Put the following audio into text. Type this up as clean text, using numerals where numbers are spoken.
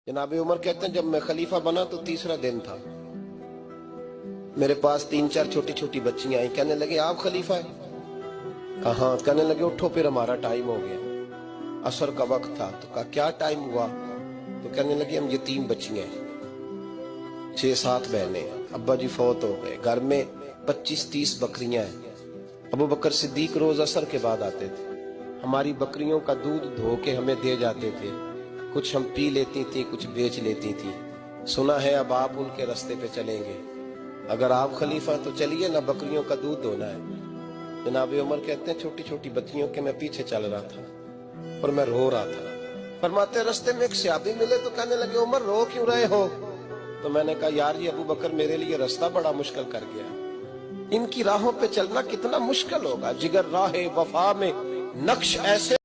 जनाब उमर कहते हैं जब मैं खलीफा बना तो तीसरा दिन था। मेरे पास 3-4 छोटी छोटी बच्चियां आई, कहने लगे आप खलीफा है? कहा? कहने लगे उठो फिर हमारा टाइम हो गया, असर का वक्त था। तो कहा क्या टाइम हुआ? तो कहने लगे हम यतीम बच्चियां हैं, 6-7 बहनें हैं, अब्बा जी फौत हो गए, घर में 25-30 बकरियां हैं। अबू बकर सिद्दीक रोज असर के बाद आते थे, हमारी बकरियों का दूध धो के हमें दे जाते थे, कुछ हम पी लेती थी, कुछ बेच लेती थी। सुना है अब आप उनके रास्ते पे चलेंगे, अगर आप खलीफा तो चलिए ना, बकरियों का दूध धोना है। जनाब उमर कहते हैं छोटी छोटी बच्चियों के मैं पीछे चल रहा था और मैं रो रहा था। फरमाते रास्ते में एक सहाबी मिले तो कहने लगे उमर रो क्यों रहे हो? तो मैंने कहा यार ये अबू बकर मेरे लिए रास्ता बड़ा मुश्किल कर गया, इनकी राहों पे चलना कितना मुश्किल होगा। जिगर राहे वफा में नक्श ऐसे